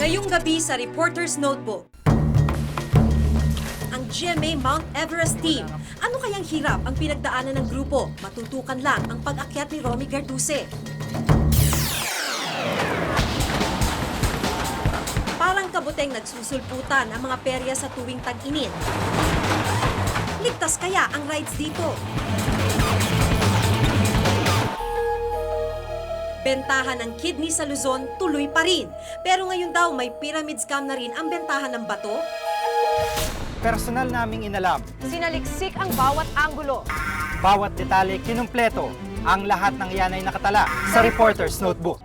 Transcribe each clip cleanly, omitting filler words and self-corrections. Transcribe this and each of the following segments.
Ngayong gabi sa Reporter's Notebook, ang GMA Mount Everest team. Ano kayang hirap ang pinagdaanan ng grupo? Matutukan lang ang pag-akyat ni Romy Garduse. Parang kabuteng nagsusulputan ang mga perya sa tuwing tag-init. Ligtas kaya ang rides dito? Bentahan ng kidney sa Luzon tuloy pa rin. Pero ngayon daw may pyramid scam na rin ang bentahan ng bato. Personal naming inalam, Sinaliksik ang bawat anggulo. bawat detalye kinumpleto, ang lahat ng yan ay nakatala sa Reporter's Notebook.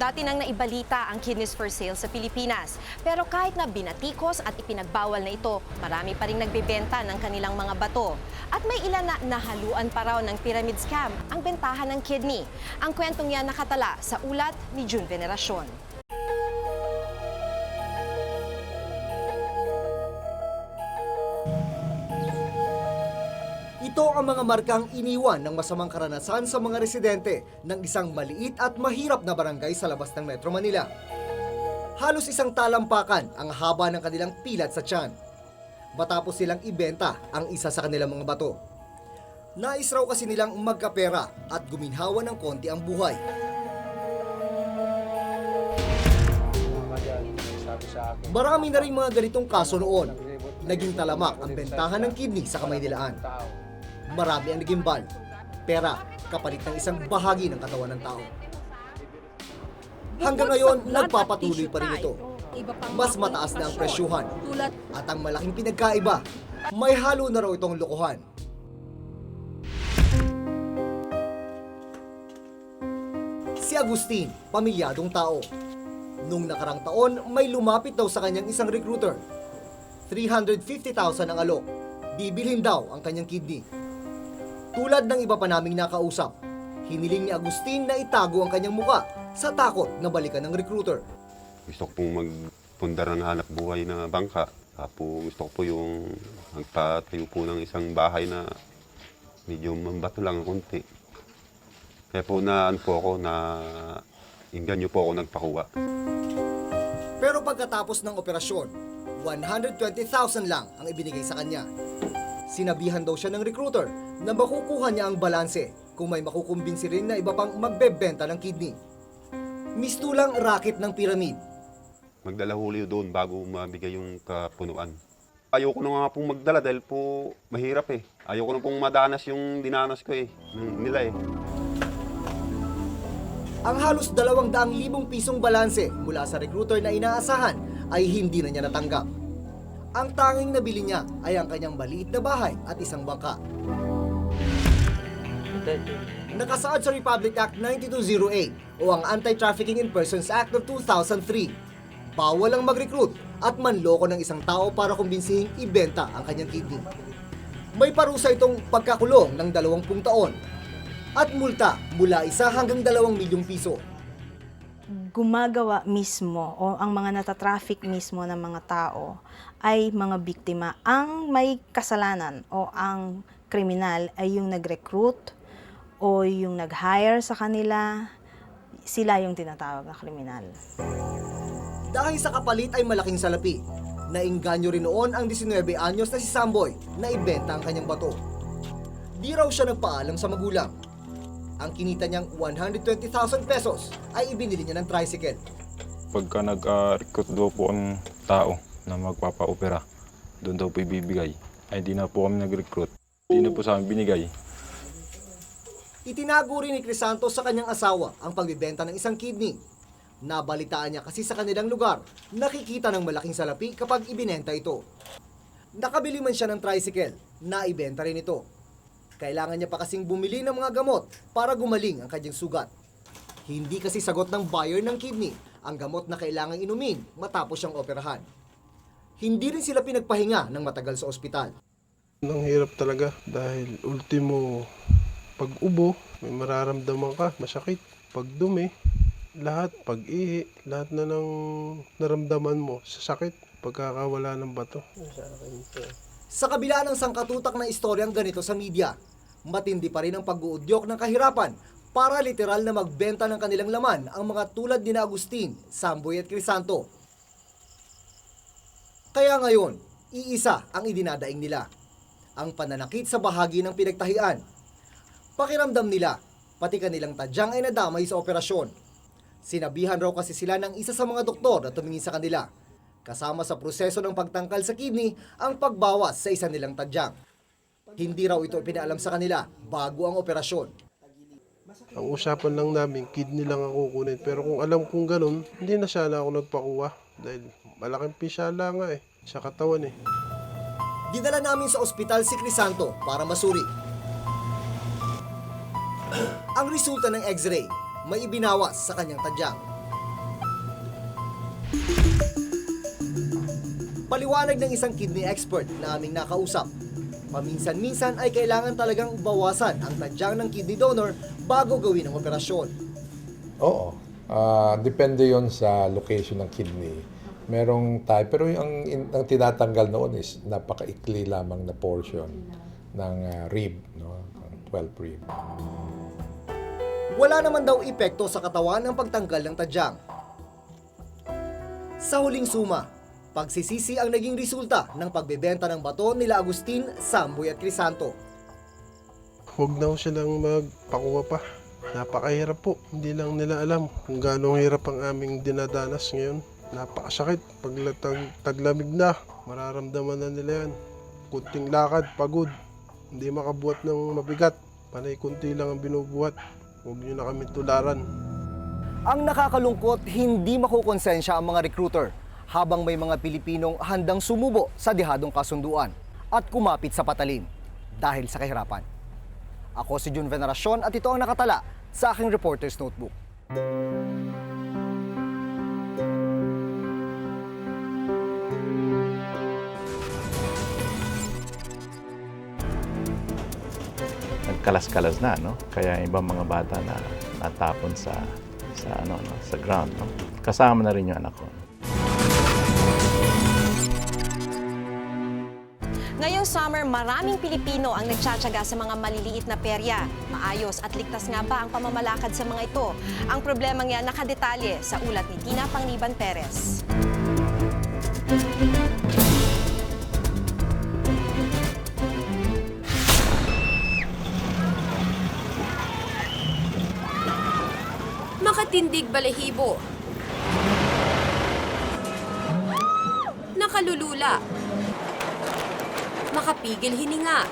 Dati nang naibalita ang kidneys for sale sa Pilipinas. Pero kahit na binatikos at ipinagbawal na ito, marami pa rin nagbebenta ng kanilang mga bato. At may ilan na nahaluan pa raw ng pyramid scam ang bentahan ng kidney. Ang kwentong yan nakatala sa ulat ni June Veneracion. Ito ang mga markang iniwan ng masamang karanasan sa mga residente ng isang maliit at mahirap na barangay sa labas ng Metro Manila. Halos isang talampakan ang haba ng kanilang pilat sa tiyan. Matapos silang ibenta ang isa sa kanilang mga bato. Nais raw kasi nilang magkapera at guminhawa ng konti ang buhay. Marami na rin mga ganitong kaso noon. Naging talamak ang bentahan ng kidney sa Kamaynilaan. Marami ang nagimbal, pera, kapalit ng isang bahagi ng katawan ng tao. Hanggang ngayon, nagpapatuloy pa rin ito. Mas mataas na ang presyuhan at ang malaking pinagkaiba, may halo na raw itong lokohan. Si Agustin, pamilyadong tao. Nung nakarang taon, may lumapit daw sa kanyang isang recruiter. 350,000 ang alok. Bibilhin daw ang kanyang kidney. Tulad ng iba pa naming nakausap, hiniling ni Agustin na itago ang kanyang muka sa takot na balikan ng recruiter. Gusto ko pong magpundar ng hanap buhay na bangka. Tapos gusto ko po yung magpatayo po ng isang bahay na medyo mambato lang konti. Kaya po na inganyo po ako nagpakuha. Pero pagkatapos ng operasyon, 120,000 lang ang ibinigay sa kanya. Sinabihan daw siya ng recruiter na makukuha niya ang balanse kung may makukumbinsi rin na iba pang magbebenta ng kidney. Mistulang racket ng pyramid. Magdala huli doon bago mabigay yung kapunuan. Ayoko na nga pong magdala dahil po mahirap eh. Ayoko na pong madanas yung dinanas ko nila eh. Ang halos 200,000 pisong balanse mula sa recruiter na inaasahan ay hindi na niya natanggap. Ang tanging nabili niya ay ang kanyang maliit na bahay at isang bangka. Nakasaad sa Republic Act 9208 o ang Anti-Trafficking in Persons Act of 2003. Bawal ang mag-recruit at manloko ng isang tao para kumbinsihing ibenta ang kanyang kidney. May parusa itong pagkakulong ng 20 taon at multa mula 1 hanggang 2 milyong piso. Gumagawa mismo o ang mga natatraffic mismo ng mga tao ay mga biktima. Ang may kasalanan o ang kriminal ay yung nag-recruit o yung nag-hire sa kanila, sila yung tinatawag na kriminal. Dahil sa kapalit ay malaking salapi, nainganyo rin noon ang 19 anyos na si Samboy na ibenta ang kanyang bato. Di raw siya nagpaalam sa magulang. Ang kinita niyang 120,000 pesos ay ibinili niya ng tricycle. Pagka nag-recruit daw po ang tao na magpapa-opera, doon daw po ibibigay. Ay di na po kami nag-recruit. Di na po sa amin binigay. Itinago rin ni Crisanto sa kanyang asawa ang pagbibenta ng isang kidney. Nabalitaan niya kasi sa kanilang lugar, nakikita ng malaking salapi kapag ibinenta ito. Nakabili man siya ng tricycle, naibenta rin ito. Kailangan niya pa kasing bumili ng mga gamot para gumaling ang kanyang sugat. Hindi kasi sagot ng buyer ng kidney ang gamot na kailangang inumin matapos siyang operahan. Hindi rin sila pinagpahinga ng matagal sa ospital. Ang hirap talaga dahil ultimo pag ubo, may mararamdaman ka, masakit. Pag dumi, lahat, pag-ihi, lahat na ng naramdaman mo sa sakit, pagkakawala ng bato. Sa kabila ng sangkatutak na istoryang ganito sa media, matindi pa rin ang pag-uudyok ng kahirapan para literal na magbenta ng kanilang laman ang mga tulad ni Agustin, Samboy at Crisanto. Kaya ngayon, iisa ang idinadaing nila. Ang pananakit sa bahagi ng pinagtahian. Pakiramdam nila, pati kanilang tadyang ay nadamay sa operasyon. Sinabihan raw kasi sila ng isa sa mga doktor na tumingin sa kanila. Kasama sa proseso ng pagtangkal sa kidney ang pagbawas sa isa nilang tadyang. Hindi raw ito ipinaalam sa kanila bago ang operasyon. Ang usapan lang namin, kidney lang ang kukunin. Pero kung alam kong ganun, hindi na sana ako nagpakuha. Dahil malaking pisala nga sa katawan Dinala namin sa ospital si Crisanto para masuri. Ang resulta ng x-ray, may ibinawas sa kanyang tadyang. Paliwanag ng isang kidney expert na aming nakausap, paminsan-minsan ay kailangan talagang bawasan ang tadyang ng kidney donor bago gawin ang operasyon. Oo. Depende yon sa location ng kidney. Merong type, pero ang tinatanggal noon is napakaikli lamang na portion ng rib, no? 12 rib. Wala naman daw epekto sa katawan ang pagtanggal ng tadyang. Sa huling suma, pagsisisi ang naging resulta ng pagbebenta ng bato nila Agustin, Samboy at Crisanto. Huwag na ho silang magpakuha pa. Napakahirap po. Hindi lang nila alam kung gaano hirap ang aming dinadanas ngayon. Napakasakit. Pag taglamig na, mararamdaman na nila yan. Kunting lakad, pagod. Hindi makabuhat ng mabigat. Panay kunti lang ang binubuhat. Huwag nyo na kami tularan. Ang nakakalungkot, hindi makukonsensya ang mga recruiter habang may mga Pilipinong handang sumubo sa dihadong kasunduan at kumapit sa patalim dahil sa kahirapan. Ako si Jun Veneracion at ito ang nakatala sa aking Reporter's Notebook. Nagkalas-kalas na, no? Kaya ibang mga bata na natapon sa ground, no? Kasama na rin yung anak ko. Ngayong summer, maraming Pilipino ang nagtsatsaga sa mga maliliit na perya. Maayos at ligtas nga ba ang pamamalakad sa mga ito? Ang problemang yan nakadetalye sa ulat ni Tina Pangliban Perez. Makatindig balahibo. Nakalulula. Makapigil hininga.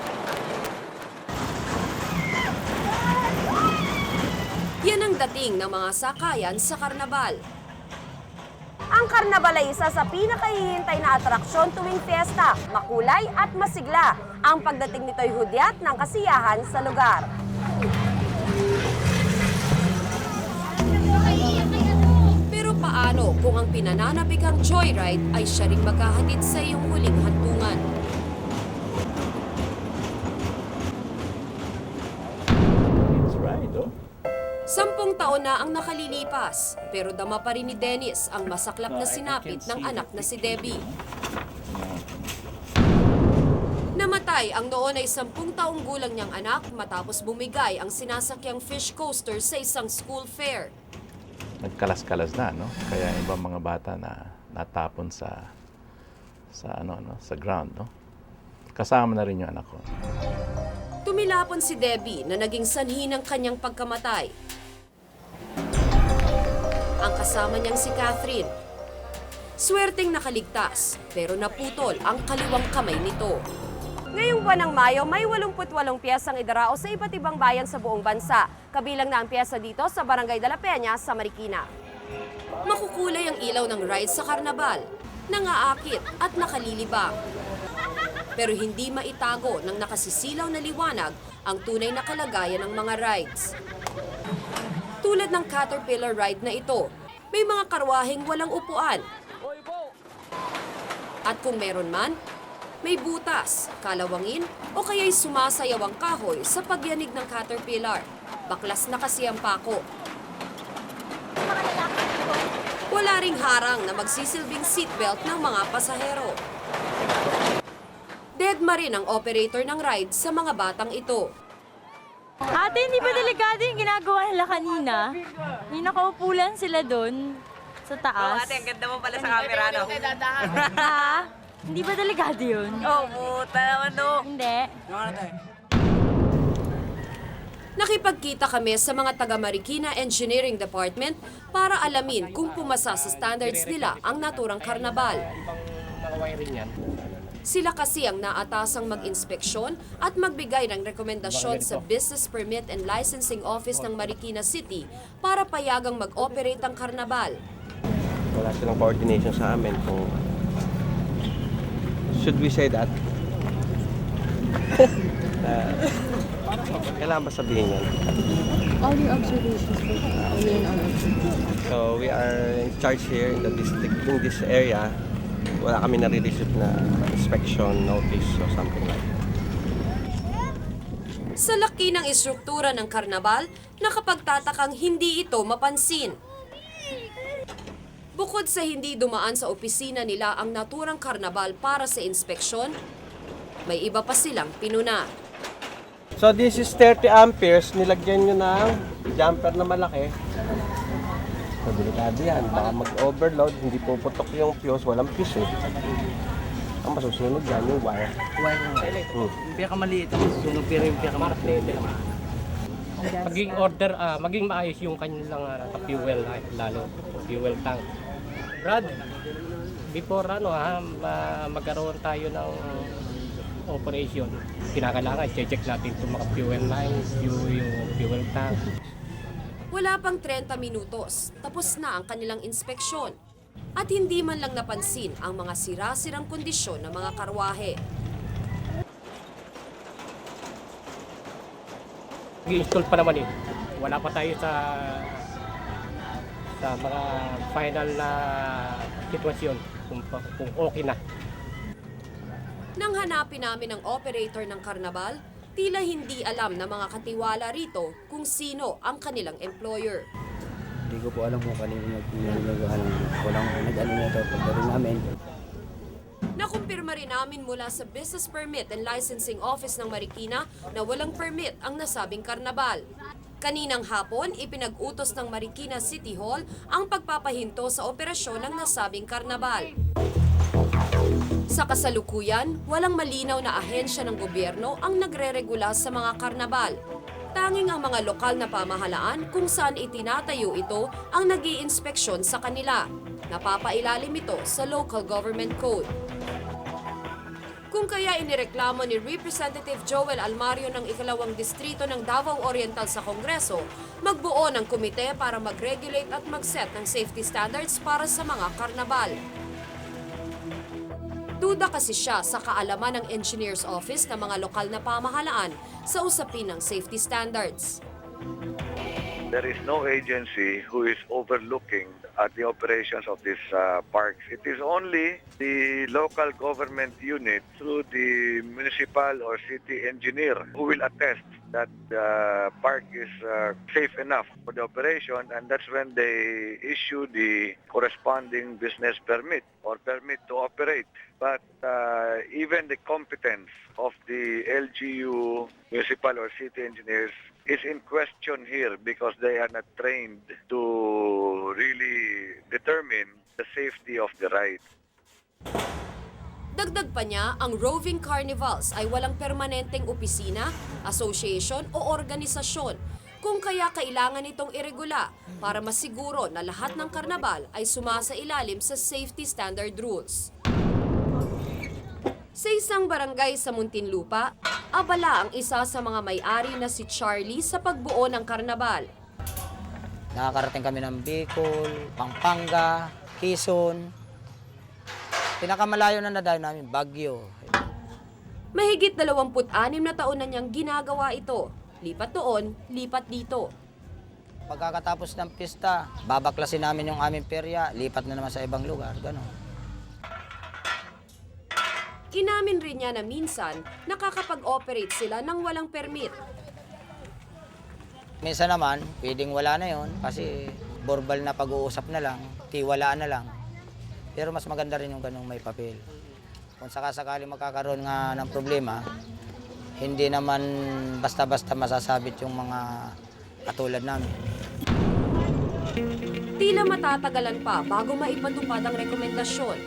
Yan ang dating ng mga sakayan sa karnabal. Ang karnabal ay isa sa pinakahihintay na atraksyon tuwing fiesta, makulay at masigla. Ang pagdating nito'y hudyat ng kasiyahan sa lugar. Pero paano kung ang pinananabikang joyride ay siya ring maghahatid sa iyong huling hantungan? Sampung taon na ang nakalilipas, pero dama pa rin ni Dennis ang masaklap na sinapit ng anak na si Debbie. Namatay ang noon ay 10 taong gulang niyang anak matapos bumigay ang sinasakyang fish coaster sa isang school fair. Nagkalas-kalas na, no? Kaya ibang mga bata na natapon sa ground, no? Kasama na rin yung anak ko. Tumilapon si Debbie na naging sanhi ng kanyang pagkamatay. Ang kasama niyang si Catherine. Swerteng nakaligtas, pero naputol ang kaliwang kamay nito. Ngayong buwan ng Mayo, may 88 piyesang idarao sa iba't ibang bayan sa buong bansa. Kabilang na ang piyesa dito sa Barangay de la Peña sa Marikina. Makukulay ang ilaw ng ride sa karnabal, nangaakit at nakalilibang. Pero hindi maitago ng nakasisilaw na liwanag ang tunay na kalagayan ng mga rides. Tulad ng Caterpillar ride na ito, may mga karwaheng walang upuan. At kung meron man, May butas, kalawangin o kaya'y sumasayaw ang kahoy sa pagyanig ng caterpillar. Baklas na kasi ang pako. Wala ring harang na magsisilbing seatbelt ng mga pasahero. Deadma rin ang operator ng ride sa mga batang ito. Ate, hindi ba delikado yung ginagawa nila kanina? Yung nakaupo lang sila doon sa taas. Ate, ang ganda mo pala sa camera, no? Ha? Hindi ba delikado yun? Puta naman, no? Hindi. Nakipagkita kami sa mga taga Marikina Engineering Department para alamin kung pumasa sa standards nila ang naturang karnabal. Sila kasi ang naatasang mag-inspeksyon at magbigay ng rekomendasyon sa Business Permit and Licensing Office ng Marikina City para payagang mag-operate ang karnabal. Wala silang coordination sa amin kung... Should we say that? Kailangan ba sabihin yan? All your observations po. So we are in charge here in the district, in this area. Wala kami nare-receive na inspection notice or something like that. Sa laki ng istruktura ng karnabal, nakapagtatakang hindi ito mapansin. Bukod sa hindi dumaan sa opisina nila ang naturang karnabal para sa inspeksyon, may iba pa silang pinuna. So this is 30 amperes, nilagyan nyo ng jumper na malaki. So delikado yan, baka mag-overload, hindi puputok yung fuse, walang fuse eh. Ang masusunod yan yung wire. Yung pinakamaliit ang susunog pero yung pinakamalaki. Maging maayos yung kanilang fuel, lalo fuel tank. Brad, before magkaroon tayo ng operation, kinakailangan check natin itong mga fuel lines, yung fuel tank. Wala pang 30 minutos, tapos na ang kanilang inspeksyon. At hindi man lang napansin ang mga sira-sirang kondisyon ng mga karwahe. I-install pa naman eh. Wala pa tayo sa mga final na sitwasyon kung okay na. Nang hanapin namin ang operator ng karnabal, tila hindi alam ng mga katiwala rito kung sino ang kanilang employer. Hindi ko po alam kung kanino nag-ano. Walang nag-ano na ito pagdating namin. Nakumpirma rin namin mula sa Business Permit and Licensing Office ng Marikina na walang permit ang nasabing karnabal. Kaninang hapon, ipinag-utos ng Marikina City Hall ang pagpapahinto sa operasyon ng nasabing karnabal. Sa kasalukuyan, walang malinaw na ahensya ng gobyerno ang nagre-regula sa mga karnabal. Tanging ang mga lokal na pamahalaan kung saan itinatayo ito ang nag-iinspeksyon sa kanila. Napapailalim ito sa Local Government Code. Kung kaya inireklamo ni Representative Joel Almario ng ikalawang distrito ng Davao Oriental sa Kongreso, magbuo ng komite para mag-regulate at mag-set ng safety standards para sa mga karnabal. Duda kasi siya sa kaalaman ng Engineer's Office ng mga lokal na pamahalaan sa usapin ng safety standards. There is no agency who is overlooking at the operations of these parks. It is only the local government unit through the municipal or city engineer who will attest that the park is safe enough for the operation, and that's when they issue the corresponding business permit or permit to operate. But even the competence of the LGU, municipal or city engineers is in question here because they are not trained to really determine the safety of the ride. Dagdag pa niya, ang roving carnivals ay walang permanenteng opisina, association o organisasyon, kung kaya kailangan itong iregula para masiguro na lahat ng karnabal ay sumasailalim sa safety standard rules. Sa isang barangay sa Muntinlupa, abala ang isa sa mga may-ari na si Charlie sa pagbuo ng karnabal. Nakakarating kami ng Bicol, Pampanga, Quezon. Pinakamalayo na nadayo namin, Baguio. Mahigit 26 na taon na niyang ginagawa ito. Lipat doon, lipat dito. Pagkakatapos ng pista, babaklasin namin yung aming perya, lipat na naman sa ibang lugar, gano'n. Inamin rin niya na minsan nakakapag-operate sila ng walang permit. Minsan naman, pwedeng wala na yon kasi verbal na pag-uusap na lang, tiwalaan na lang. Pero mas maganda rin yung ganung may papel. Kung sakasakali magkakaroon nga ng problema, hindi naman basta-basta masasabit yung mga katulad namin. Tila matatagalan pa bago maipatupad ang rekomendasyon.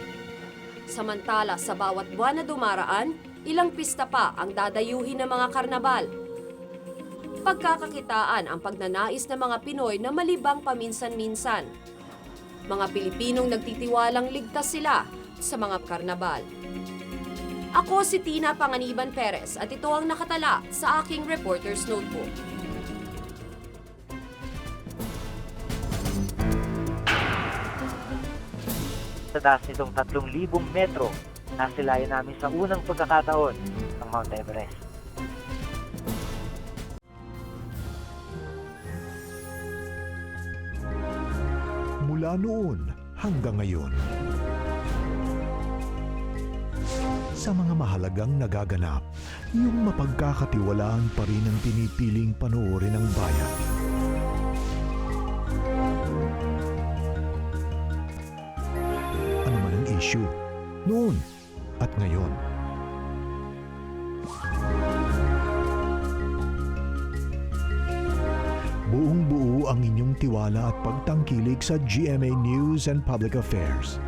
Samantala, sa bawat buwan na dumaraan, ilang pista pa ang dadayuhin ng mga karnabal. Pagkakakitaan ang pagnanais ng mga Pinoy na malibang paminsan-minsan. Mga Pilipinong nagtitiwalang ligtas sila sa mga karnabal. Ako si Tina Panganiban Perez at ito ang nakatala sa aking Reporter's Notebook. Sa taas nitong 3,000 metro, nasilayan namin sa unang pagkakataon ng Mount Everest. Mula noon hanggang ngayon, sa mga mahalagang nagaganap, yung mapagkakatiwalaan pa rin ang pinipiling panoorin ng bayan. Ano man ang issue, noon at ngayon. Buong-buo ang inyong tiwala at pagtangkilik sa GMA News and Public Affairs,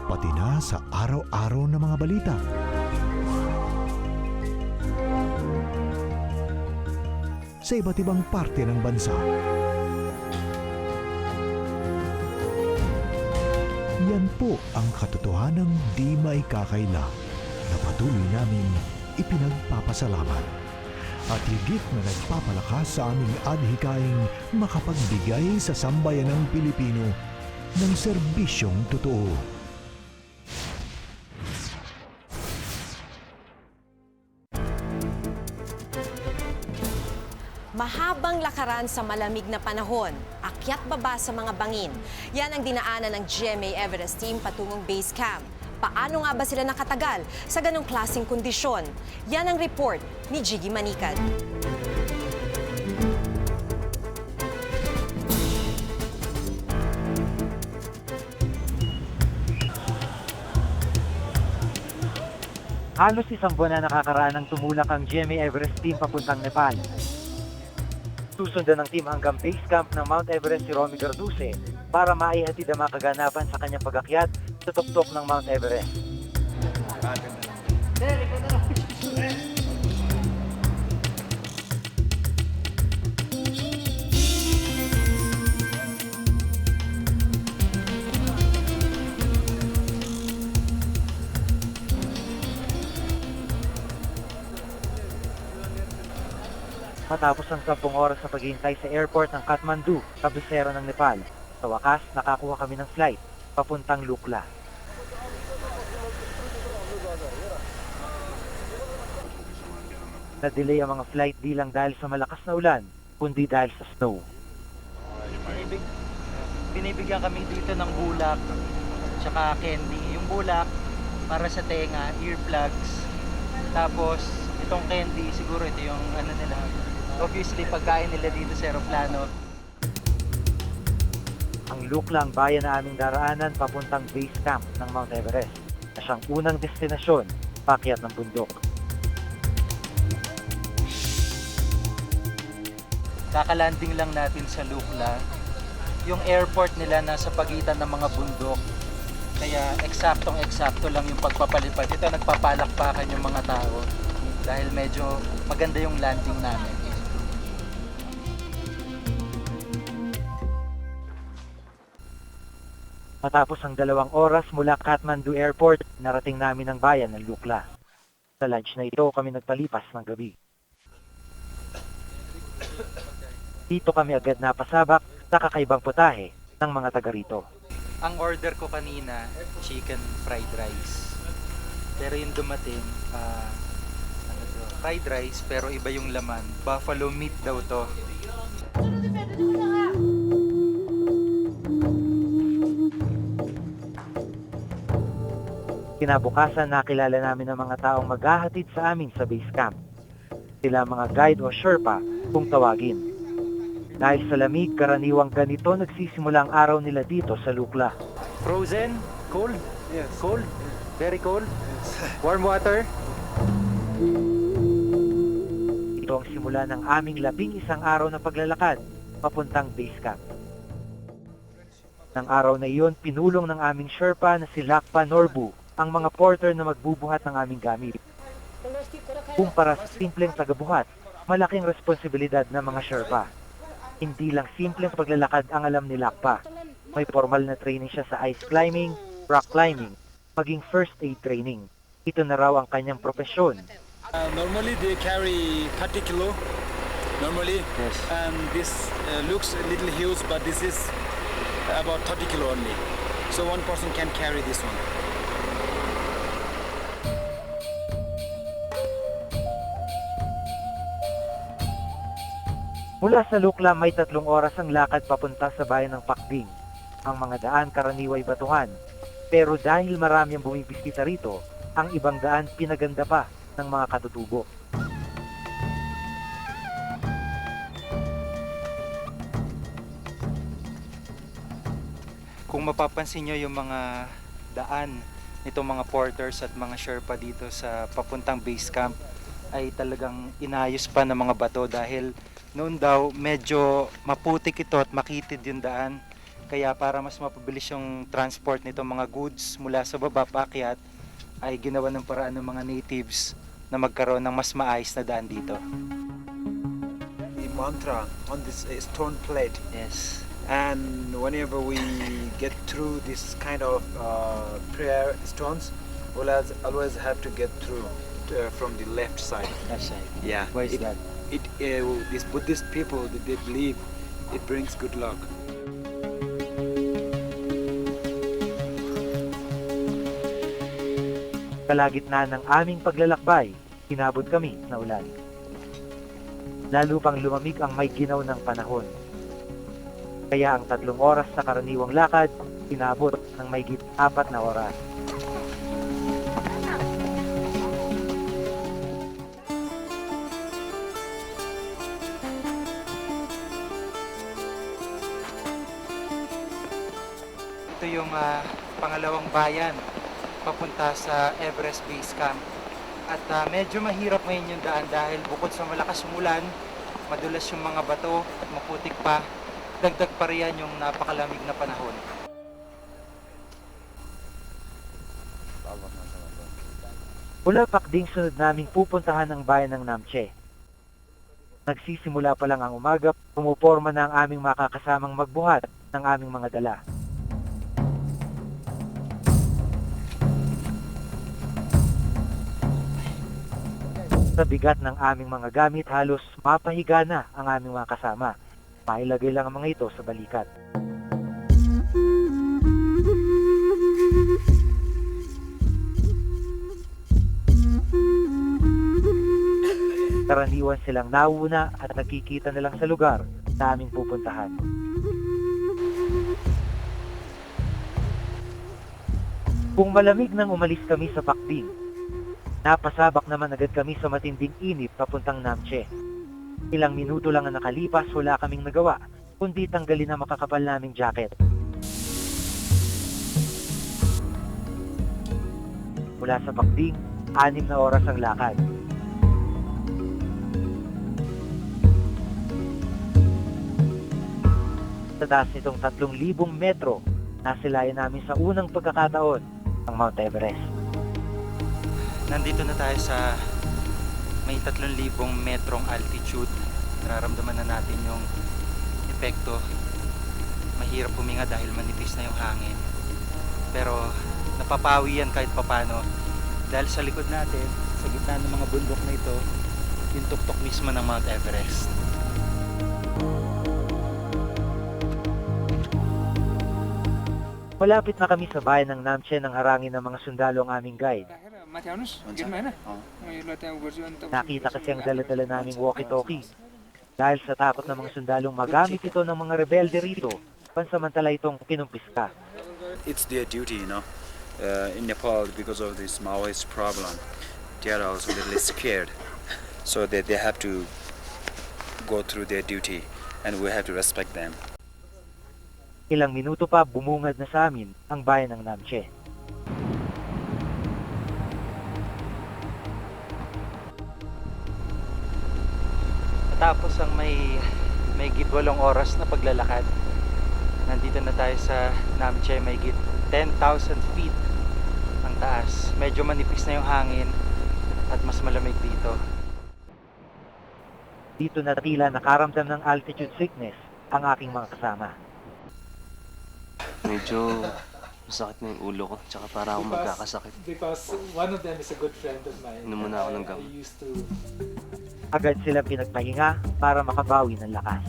pati na sa araw-araw na mga balita. Sa iba't ibang parte ng bansa. Yan po ang katotohanang di maikakaila na patuloy naming ipinagpapasalamat at higit na nagpapalakas sa aming adhikaing makapagbigay sa sambayanang Pilipino ng serbisyong totoo. Mahabang lakaran sa malamig na panahon, akyat baba sa mga bangin. Yan ang dinaanan ng GMA Everest team patungong base camp. Paano nga ba sila nakatagal sa ganong klaseng kondisyon? Yan ang report ni Jiggy Manikad. Halos isang buwan na nakakaraan ng tumulak ang GMA Everest team papuntang Nepal. Susundan ng team hanggang base camp ng Mount Everest si Romy Garduse para maihatid ang mga kaganapan sa kanyang pag-akyat sa tuktok ng Mount Everest. Matapos ang 10 oras na paghihintay sa airport ng Kathmandu, kabisera ng Nepal, sa wakas nakakuha kami ng flight papuntang Lukla. Na-delay ang mga flight di lang dahil sa malakas na ulan, kundi dahil sa snow. Binibigyan kami dito ng bulak, tsaka candy. Yung bulak para sa tenga, earplugs, tapos itong candy, siguro ito yung ano nila. Obviously, pagkain nila dito sa aeroplano. Ang Lukla ang bayan na aming daraanan papuntang base camp ng Mount Everest, na siyang unang destinasyon, paakyat ng bundok. Kakalanding lang natin sa Lukla. Yung airport nila nasa pagitan ng mga bundok. Kaya eksaktong-eksakto lang yung pagpapalipad. Ito nagpapalakpakan yung mga tao dahil medyo maganda yung landing namin. Matapos ang 2 oras mula Kathmandu Airport, narating namin ang bayan ng Lukla. Sa lunch na ito kami nagpalipas ng gabi. Dito kami agad napasabak sa kakaibang putahe ng mga taga rito. Ang order ko kanina, chicken fried rice. Pero yung dumating, fried rice pero iba yung laman. Buffalo meat daw to. Kinabukasan nakilala namin ang mga taong maghahatid sa amin sa base camp. Sila mga guide o Sherpa kung tawagin. Dahil sa lamig, karaniwang ganito nagsisimula ang araw nila dito sa Lukla. Frozen? Cold? Yes. Cold? Very cold? Warm water? Ito ang simula ng aming 11 araw na paglalakad papuntang base camp. Nang araw na iyon, pinulong ng aming Sherpa na si Lakpa Norbu ang mga porter na magbubuhat ng aming gamit. Kumpara sa simpleng tagabuhat, malaking responsibilidad ng mga Sherpa. Hindi lang simpleng paglalakad ang alam ni Lakpa. May formal na training siya sa ice climbing, rock climbing, maging first aid training. Ito na raw ang kanyang profesyon. Normally they carry 30 kilo. Normally, yes. And this looks a little huge, but this is about 30 kilo only. So one person can carry this one. Mula sa Lukla, may 3 oras ang lakad papunta sa bayan ng Pakding. Ang mga daan karaniway batuhan. Pero dahil marami ang bumibisita rito, ang ibang daan pinaganda pa ng mga katutubo. Kung mapapansin nyo yung mga daan nitong mga porters at mga Sherpa dito sa papuntang base camp, ay talagang inayos pa ng mga bato dahil noon daw medyo maputik ito at makitid yung daan. Kaya para mas mapabilis yung transport nitong mga goods mula sa baba paakyat, ay ginawa ng paraan ng mga natives na magkaroon ng mas maayos na daan dito. The mantra on this stone plate. Yes. And whenever we get through this kind of prayer stones, we'll always have to get through from the left side. Left side. Yeah. Why is that? These Buddhist people, they believe it brings good luck. Kalagitnaan ng aming paglalakbay, hinabot kami na ulan. Lalo pang lumamig ang may ginaw ng panahon. Kaya ang 3 oras na karaniwang lakad, hinabot ng mahigit 4 na oras. Ito yung pangalawang bayan papunta sa Everest Base Camp. At medyo mahirap ngayon yung daan dahil bukod sa malakas umulan, madulas yung mga bato at maputik pa, dagdag pa riyan yung napakalamig na panahon. Mula Pakding, sunod naming pupuntahan ang bayan ng Namche. Nagsisimula pa lang ang umaga, pumuporma na ang aming makakasamang magbuhat ng aming mga dala. Sa bigat ng aming mga gamit, halos mapahiga na ang aming mga kasama. Mailagay lang ang mga ito sa balikat. Karaniwan silang nauna at nakikita na lang sa lugar na aming pupuntahan. Kung malamig nang umalis kami sa Pakding, napasabak naman agad kami sa matinding init papuntang Namche. Ilang minuto lang ang nakalipas, wala kaming nagawa, kundi tanggalin ang makakapal naming jacket. Mula sa Pakding, 6 na oras ang lakad. Sa taas nitong 3,000 metro, nasilayan namin sa unang pagkakataon ang Mount Everest. Nandito na tayo sa may 3,000 metrong altitude. Nararamdaman na natin yung epekto. Mahirap huminga dahil manipis na yung hangin. Pero napapawi yan kahit papano. Dahil sa likod natin, sa gitna ng mga bundok na ito, yung tuktok mismo ng Mount Everest. Malapit na kami sa bayan ng Namche nang harangin ng mga sundalo ang aming guide. Nakita kasi ang dala-dala naming walkie-talkie. Dahil sa takot ng mga sundalong magamit ito ng mga rebelde rito, pansamantala itong pinumpiska. It's their duty, in Nepal because of this Maoist problem. They are also a little scared, so they have to go through their duty, and we have to respect them. Ilang minuto pa bumungad na sa amin ang bayan ng Namche. Tapos ang may git 8 oras na paglalakad. Nandito na tayo sa Namche, may git 10,000 feet ang taas. Medyo manipis na yung hangin at mas malamig dito. Dito na tila nakaramdam ng altitude sickness ang aking mga kasama. Medyo masakit na yung ulo ko, tsaka para akong magkakasakit. Because one of them is a good friend of mine. Inom muna ako ng gamot. Agad sila pinagpahinga para makabawi ng lakas.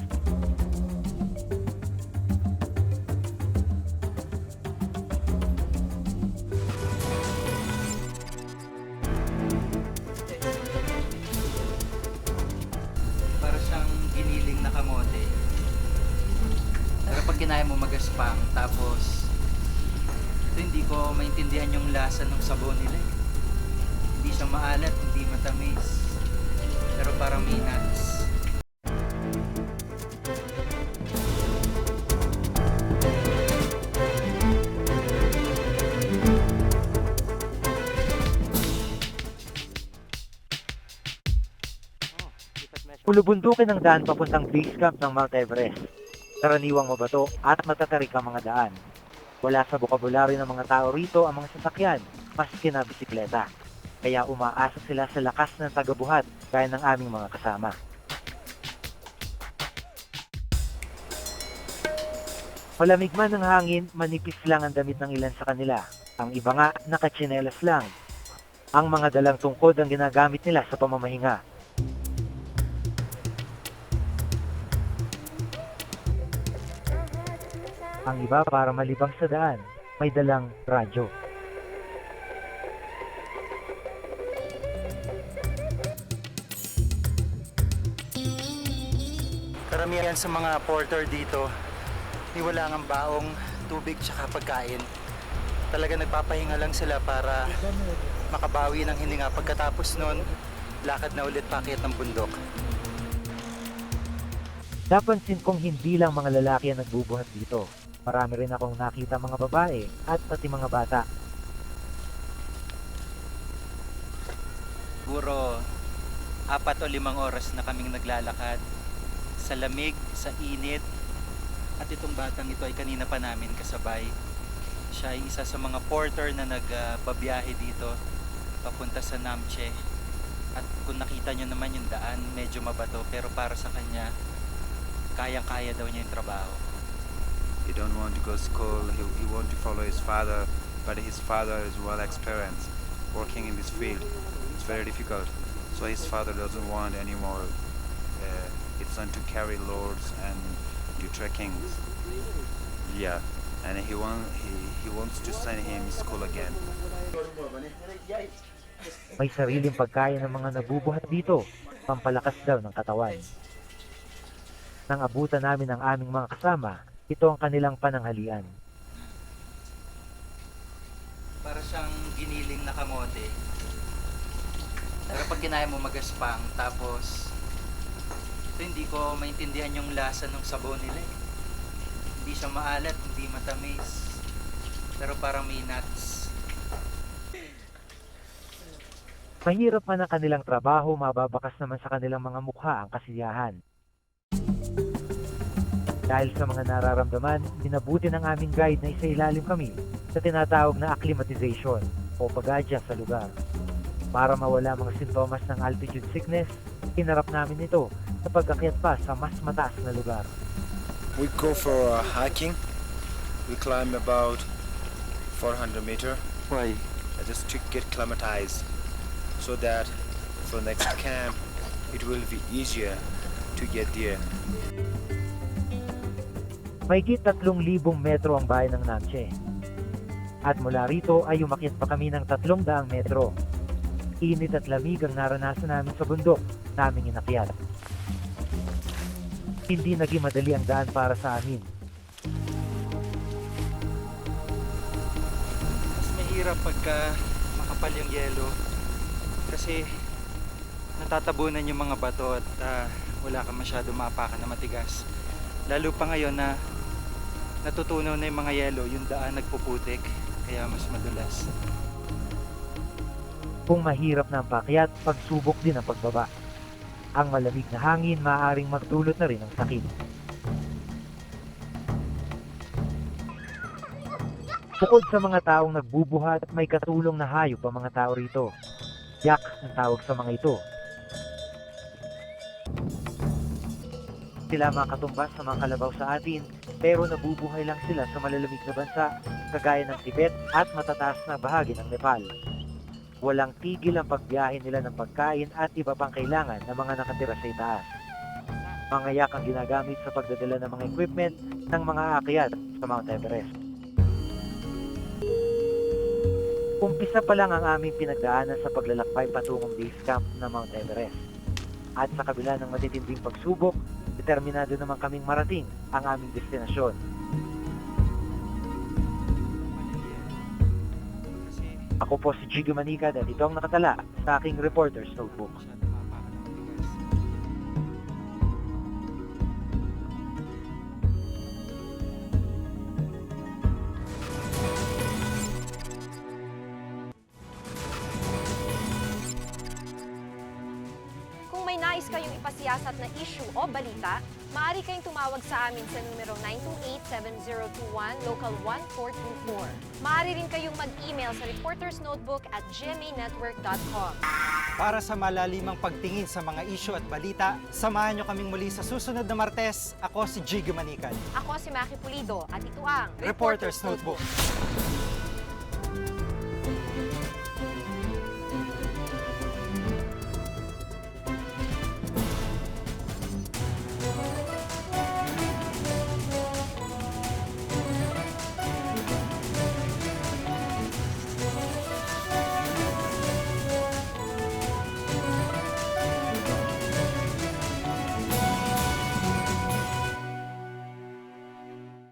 Para siyang giniling na kamote. Pero pag kinaya mo magaspang, tapos ito hindi ko maintindihan yung lasa ng sabon nila eh. Hindi siya maalat, hindi matamis, pero parang may nuts. Pulubundukin ang daan papuntang base camp ng Mount Everest. Karaniwang mabato at matatarik ang mga daan. Wala sa bokabularyo ng mga tao rito ang mga sasakyan, maski na bisikleta. Kaya umaasa sila sa lakas ng tagabuhat gaya ng aming mga kasama. Malamig man ang hangin, manipis lang ang damit ng ilan sa kanila. Ang iba nga, nakatsinelas lang. Ang mga dalang tungkod ang ginagamit nila sa pamamahinga. Ang iba para malibang sa daan, may dalang radyo. Karamihan sa mga porter dito, wala ng baong, tubig tsaka pagkain. Talaga nagpapahinga lang sila para makabawi ng hininga. Pagkatapos nun, lakad na ulit paakyat ng bundok. Napansin kong hindi lang mga lalaki ang nagbubuhat dito. Marami rin akong nakita mga babae at pati mga bata. Siguro 4 o 5 oras na kaming naglalakad sa lamig, sa init. At itong batang ito ay kanina pa namin kasabay. Siya ay isa sa mga porter na nagbabiyahe dito papunta sa Namche. At kung nakita nyo naman yung daan, medyo mabato, pero para sa kanya, kayang-kaya daw niya yung trabaho. He don't want to go to school, he want to follow his father, but his father is well experienced working in this field. It's very difficult, so his father doesn't want anymore his son to carry loads and do trekking. Yeah, and he wants to send him to school again. May sariling pagkain ng mga nabubuhat dito, pampalakas daw ng katawan. Nang abutan namin ang aming mga kasama, ito ang kanilang pananghalian. Para siyang giniling na kamote. Pero pag kinaya mo magaspang, tapos ito hindi ko maintindihan yung lasa ng sabon nila eh. Hindi siya maalat, hindi matamis, pero parang may nuts. Mahirap man ang kanilang trabaho, mababakas naman sa kanilang mga mukha ang kasiyahan. Dahil sa mga nararamdaman, binabuti ng aming guide na isailalim kami sa tinatawag na acclimatization o pag-adjust sa lugar. Para mawala mga sintomas ng altitude sickness, hinarap namin ito sa pag-akyat pa sa mas mataas na lugar. We go for hiking. We climb about 400 meter. Why? Just to get acclimatized, so that for next camp, it will be easier to get there. Mahigit 3,000 metro ang bayan ng Namche. At mula rito ay umakyat pa kami ng 300 metro. Init at lamig ang naranasan namin sa bundok naming inakyat. Hindi naging madali ang daan para sa amin. Mas mahirap pagka makapal yung yelo kasi natatabunan yung mga bato at wala kang masyado maapakan na matigas. Lalo pa ngayon na natutunaw na yung mga yelo, yung daan nagpuputik, kaya mas madulas. Kung mahirap na ang paakyat, pagsubok din ang pagbaba. Ang malamig na hangin maaaring magdulot na rin ng sakit. Bukod sa mga taong nagbubuhat, may katulong na hayop ang mga tao rito. Yak ang tawag sa mga ito. Sila mga katumbas sa mga kalabaw sa atin, pero nabubuhay lang sila sa malalamig na bansa, kagaya ng Tibet at matataas na bahagi ng Nepal. Walang tigil ang pagbiyahe nila ng pagkain at iba pang kailangan ng mga nakatira sa itaas. Mga yak ang ginagamit sa pagdadala ng mga equipment ng mga aakyat sa Mount Everest. Umpisa pa lang ang aming pinagdaanan sa paglalakbay patungong base camp ng Mount Everest. At sa kabila ng matitinding pagsubok, determinado naman kaming marating ang aming destinasyon. Ako po si Gigo Manicad at ito ang nakatala sa aking Reporter's Notebook. Kung may nais kayong ipasiyasat na issue o balita, maaari kayong tumawag sa amin sa numero 928-7021, local 1424. Maaari rin kayong mag-email sa reportersnotebook@gmanetwork.com. Para sa malalimang pagtingin sa mga issue at balita, samahan nyo kaming muli sa susunod na Martes. Ako si Gigo Manicad. Ako si Maki Pulido at ito ang Reporter's Notebook.